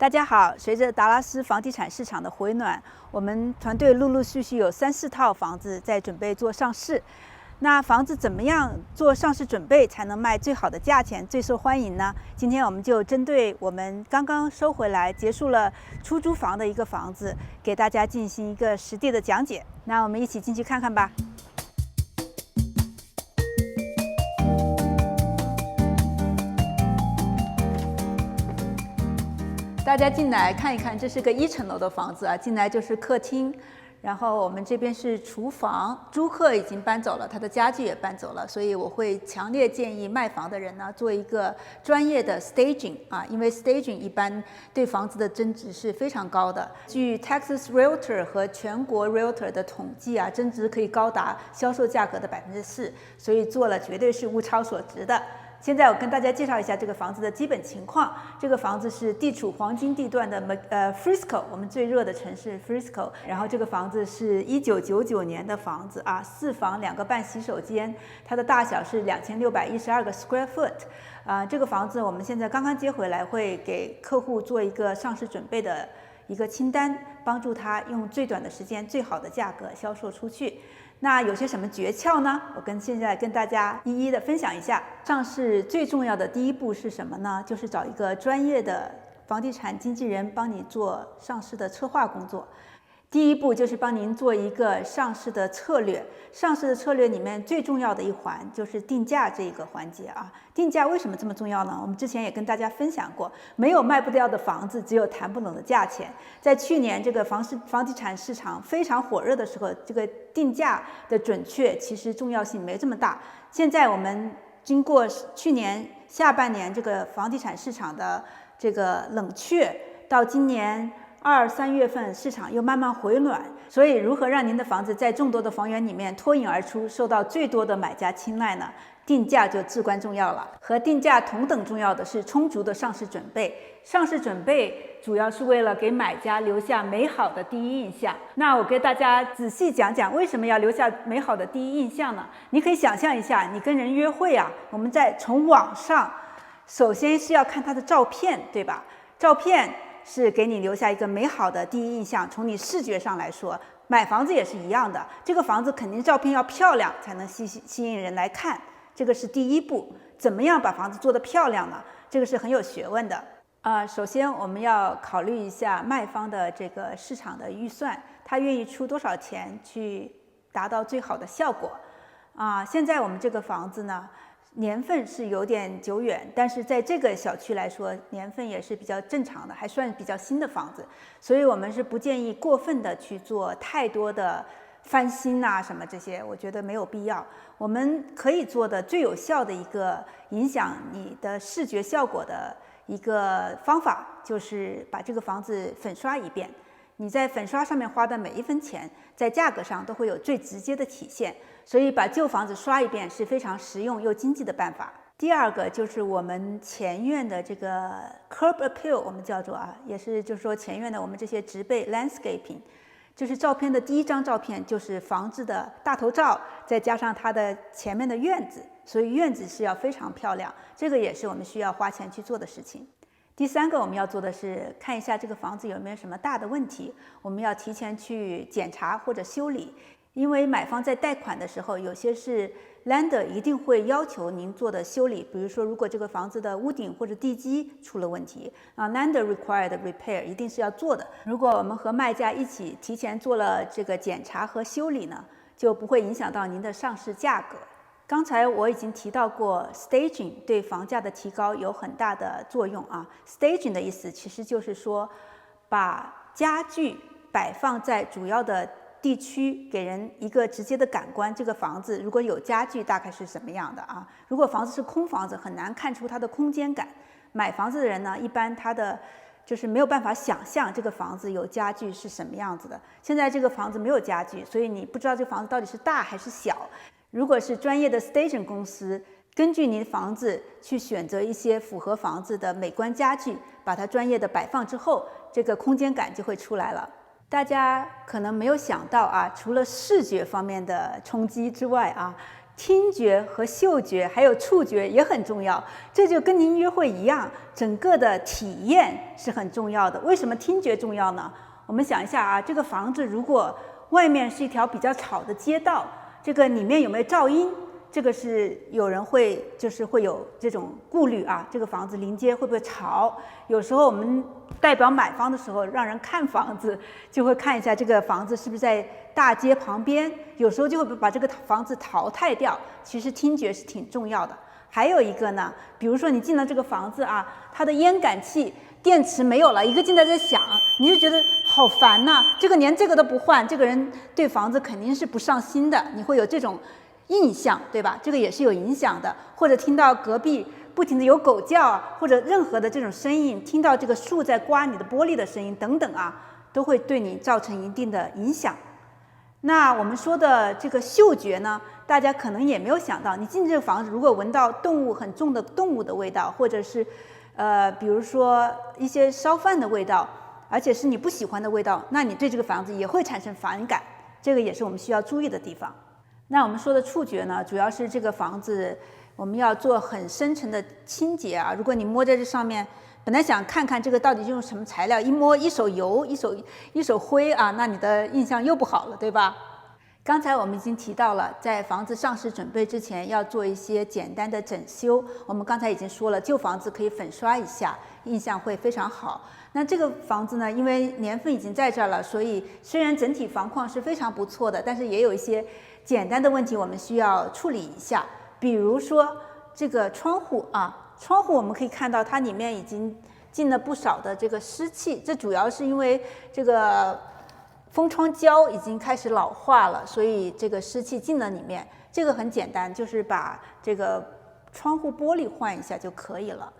大家好，随着达拉斯房地产市场的回暖，我们团队陆陆续续有3、4套房子在准备做上市。那房子怎么样做上市准备才能卖最好的价钱、最受欢迎呢？今天我们就针对我们刚刚收回来、结束了出租房的一个房子，给大家进行一个实地的讲解。那我们一起进去看看吧。大家进来看一看，这是个1层楼的房子啊，进来就是客厅，然后我们这边是厨房。租客已经搬走了，他的家具也搬走了，所以我会强烈建议卖房的人呢做一个专业的 staging 啊，因为 staging 一般对房子的增值是非常高的。据 Texas Realtor 和全国 Realtor 的统计啊，增值可以高达销售价格的4%，所以做了绝对是物超所值的。现在我跟大家介绍一下这个房子的基本情况。这个房子是地处黄金地段的Frisco， 我们最热的城市 Frisco。然后这个房子是1999年的房子啊，4房2个半洗手间，它的大小是2612个 square foot。这个房子我们现在刚刚接回来，会给客户做一个上市准备的一个清单，帮助他用最短的时间、最好的价格销售出去。那有些什么诀窍呢？我现在跟大家一一的分享一下。上市最重要的第一步是什么呢？就是找一个专业的房地产经纪人帮你做上市的策划工作。第一步就是帮您做一个上市的策略。上市的策略里面最重要的一环就是定价这一个环节啊。定价为什么这么重要呢？我们之前也跟大家分享过，没有卖不掉的房子，只有谈不拢的价钱。在去年这个房地产市场非常火热的时候，这个定价的准确其实重要性没这么大。现在我们经过去年下半年这个房地产市场的这个冷却，到今年2、3月份市场又慢慢回暖，所以如何让您的房子在众多的房源里面脱颖而出，受到最多的买家青睐呢？定价就至关重要了。和定价同等重要的是充足的上市准备。上市准备主要是为了给买家留下美好的第一印象。那我给大家仔细讲讲为什么要留下美好的第一印象呢？你可以想象一下，你跟人约会啊，我们从网上，首先是要看他的照片，对吧？照片是给你留下一个美好的第一印象。从你视觉上来说，买房子也是一样的，这个房子肯定照片要漂亮才能吸引人来看，这个是第一步。怎么样把房子做得漂亮呢？这个是很有学问的。首先我们要考虑一下卖方的这个市场的预算，他愿意出多少钱去达到最好的效果。现在我们这个房子呢，年份是有点久远，但是在这个小区来说，年份也是比较正常的，还算比较新的房子，所以我们是不建议过分的去做太多的翻新什么这些，我觉得没有必要。我们可以做的最有效的一个影响你的视觉效果的一个方法，就是把这个房子粉刷一遍。你在粉刷上面花的每一分钱，在价格上都会有最直接的体现，所以把旧房子刷一遍是非常实用又经济的办法。第二个就是我们前院的这个 curb appeal， 我们叫做也是就是说前院的我们这些植被 landscaping， 就是照片的第一张照片就是房子的大头照，再加上它的前面的院子，所以院子是要非常漂亮，这个也是我们需要花钱去做的事情。第三个我们要做的是看一下这个房子有没有什么大的问题，我们要提前去检查或者修理。因为买方在贷款的时候，有些是 lender 一定会要求您做的修理，比如说如果这个房子的屋顶或者地基出了问题，lender required repair 一定是要做的。如果我们和卖家一起提前做了这个检查和修理呢，就不会影响到您的上市价格。刚才我已经提到过 staging 对房价的提高有很大的作用staging 的意思其实就是说把家具摆放在主要的地区，给人一个直接的感官，这个房子如果有家具大概是什么样的如果房子是空房子，很难看出它的空间感。买房子的人呢，一般他的就是没有办法想象这个房子有家具是什么样子的。现在这个房子没有家具，所以你不知道这个房子到底是大还是小。如果是专业的 staging 公司，根据您房子去选择一些符合房子的美观家具，把它专业的摆放之后，这个空间感就会出来了。大家可能没有想到除了视觉方面的冲击之外听觉和嗅觉还有触觉也很重要，这就跟您约会一样，整个的体验是很重要的。为什么听觉重要呢？我们想一下啊，这个房子如果外面是一条比较吵的街道，这个里面有没有噪音？这个是有人会有这种顾虑啊，这个房子临街会不会吵？有时候我们代表买方的时候，让人看房子，就会看一下这个房子是不是在大街旁边，有时候就会把这个房子淘汰掉。其实听觉是挺重要的。还有一个呢，比如说你进了这个房子啊，它的烟感器电池没有了，一个劲在这响，你就觉得好烦呐，这个连这个都不换，这个人对房子肯定是不上心的，你会有这种印象，对吧？这个也是有影响的。或者听到隔壁不停的有狗叫啊，或者任何的这种声音，听到这个树在刮你的玻璃的声音等等啊，都会对你造成一定的影响。那我们说的这个嗅觉呢，大家可能也没有想到，你进这个房子如果闻到动物很重的动物的味道，或者是比如说一些烧饭的味道，而且是你不喜欢的味道，那你对这个房子也会产生反感，这个也是我们需要注意的地方。那我们说的触觉呢，主要是这个房子我们要做很深层的清洁啊。如果你摸在这上面，本来想看看这个到底用什么材料，一摸一手油一手灰啊，那你的印象又不好了，对吧？刚才我们已经提到了，在房子上市准备之前要做一些简单的整修。我们刚才已经说了，旧房子可以粉刷一下，印象会非常好。那这个房子呢，因为年份已经在这儿了，所以虽然整体房况是非常不错的，但是也有一些简单的问题我们需要处理一下。比如说这个窗户啊，窗户我们可以看到它里面已经进了不少的这个湿气，这主要是因为这个封窗胶已经开始老化了，所以这个湿气进了里面。这个很简单，就是把这个窗户玻璃换一下就可以了。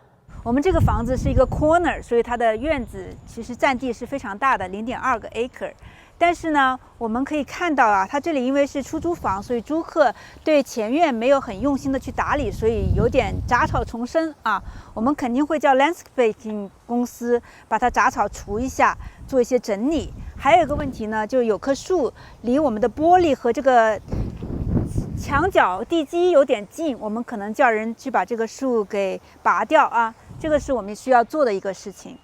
我们这个房子是一个 corner， 所以它的院子其实占地是非常大的，0.2个 acre。但是呢，我们可以看到啊，它这里因为是出租房，所以租客对前院没有很用心的去打理，所以有点杂草丛生啊。我们肯定会叫 landscaping 公司把它杂草除一下，做一些整理。还有一个问题呢，就有棵树离我们的玻璃和这个墙角地基有点近，我们可能叫人去把这个树给拔掉啊，这个是我们需要做的一个事情。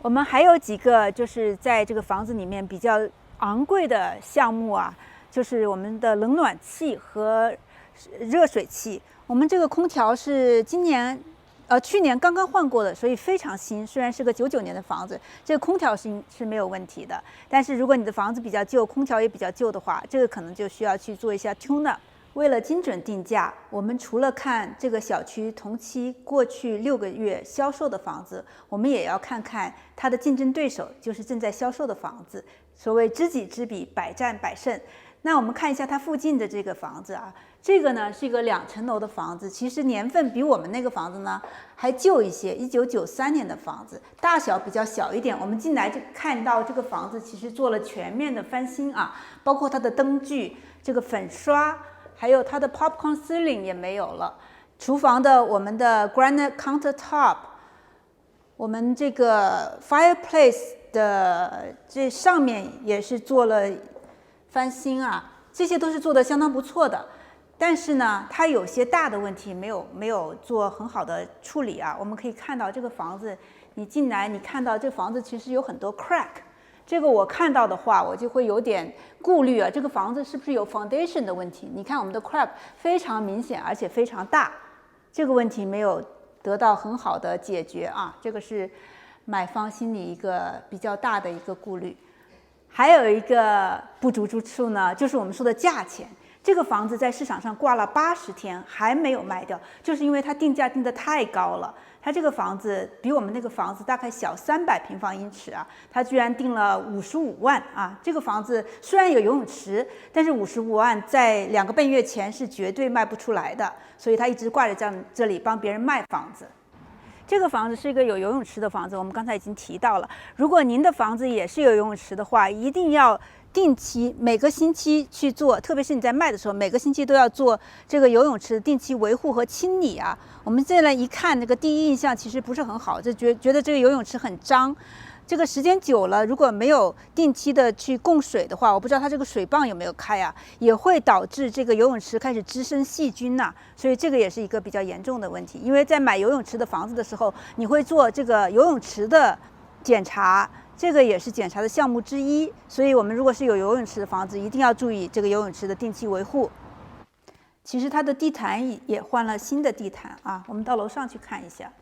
我们还有几个就是在这个房子里面比较昂贵的项目啊，就是我们的冷暖气和热水器。我们这个空调是去年刚刚换过的，所以非常新。虽然是个99年的房子，这个空调是没有问题的。但是如果你的房子比较旧，空调也比较旧的话，这个可能就需要去做一下 tune up。为了精准定价，我们除了看这个小区同期过去6个月销售的房子，我们也要看看它的竞争对手，就是正在销售的房子。所谓知己知彼，百战百胜。那我们看一下它附近的这个房子啊，这个呢是一个2层楼的房子，其实年份比我们那个房子呢还旧一些，1993年的房子，大小比较小一点。我们进来就看到这个房子其实做了全面的翻新啊，包括它的灯具、这个粉刷。还有它的 popcorn ceiling 也没有了，厨房的我们的 granite countertop， 我们这个 fireplace 的这上面也是做了翻新啊，这些都是做的相当不错的。但是呢，它有些大的问题没有做很好的处理啊。我们可以看到这个房子，你进来你看到这房子其实有很多 crack。这个我看到的话，我就会有点顾虑啊，这个房子是不是有 foundation 的问题？你看我们的 crack 非常明显，而且非常大，这个问题没有得到很好的解决啊，这个是买方心里一个比较大的一个顾虑。还有一个不足之处呢，就是我们说的价钱。这个房子在市场上挂了80天还没有卖掉，就是因为它定价定得太高了。它这个房子比我们那个房子大概小300平方英尺啊，它居然定了55万啊！这个房子虽然有游泳池，但是55万在2个半月前是绝对卖不出来的，所以它一直挂在这里帮别人卖房子。这个房子是一个有游泳池的房子，我们刚才已经提到了。如果您的房子也是有游泳池的话，一定要定期每个星期去做，特别是你在卖的时候，每个星期都要做这个游泳池定期维护和清理啊。我们这来一看，那个第一印象其实不是很好，就觉得这个游泳池很脏。这个时间久了，如果没有定期的去供水的话，我不知道它这个水泵有没有开啊，也会导致这个游泳池开始滋生细菌呐，所以这个也是一个比较严重的问题。因为在买游泳池的房子的时候，你会做这个游泳池的检查，这个也是检查的项目之一。所以我们如果是有游泳池的房子，一定要注意这个游泳池的定期维护。其实它的地毯也换了新的地毯啊，我们到楼上去看一下。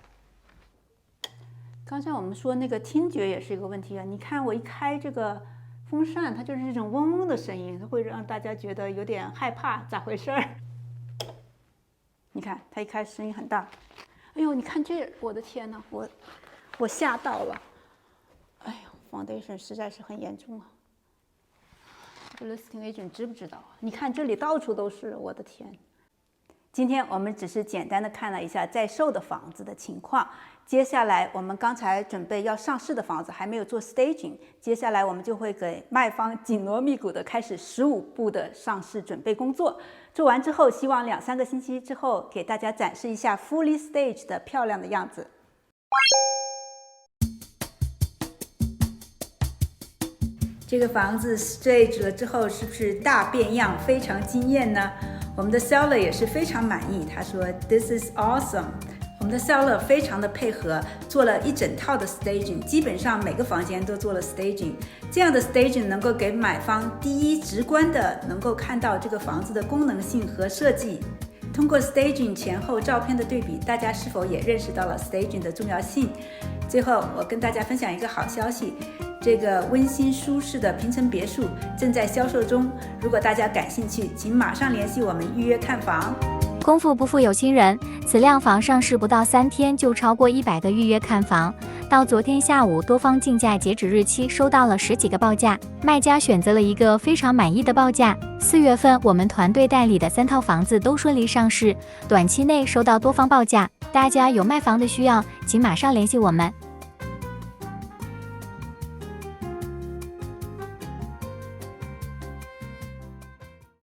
刚才我们说那个听觉也是一个问题啊，你看我一开这个风扇，它就是这种嗡嗡的声音，它会让大家觉得有点害怕，咋回事儿？你看它一开声音很大，哎呦，你看这，我的天呐，我吓到了，哎呦 ，foundation 实在是很严重啊。这 listing agent 知不知道啊？你看这里到处都是，我的天！今天我们只是简单的看了一下在售的房子的情况，接下来我们刚才准备要上市的房子还没有做 staging， 接下来我们就会给卖方紧锣密鼓的开始15步的上市准备工作。做完之后，希望2-3个星期之后给大家展示一下 fully staged 的漂亮的样子。这个房子 stage 了之后，是不是大变样，非常惊艳呢？我们的 seller 也是非常满意，他说 This is awesome。我们的 seller 非常的配合，做了一整套的 staging， 基本上每个房间都做了 staging。这样的 staging 能够给买方第一直观的能够看到这个房子的功能性和设计。通过 staging 前后照片的对比，大家是否也认识到了 staging 的重要性？最后，我跟大家分享一个好消息。这个温馨舒适的平层别墅正在销售中，如果大家感兴趣，请马上联系我们预约看房。功夫不负有心人，此靓房上市不到3天就超过100个预约看房。到昨天下午，多方竞价截止日期收到了10几个报价，卖家选择了一个非常满意的报价。4月份我们团队代理的3套房子都顺利上市，短期内收到多方报价，大家有卖房的需要，请马上联系我们。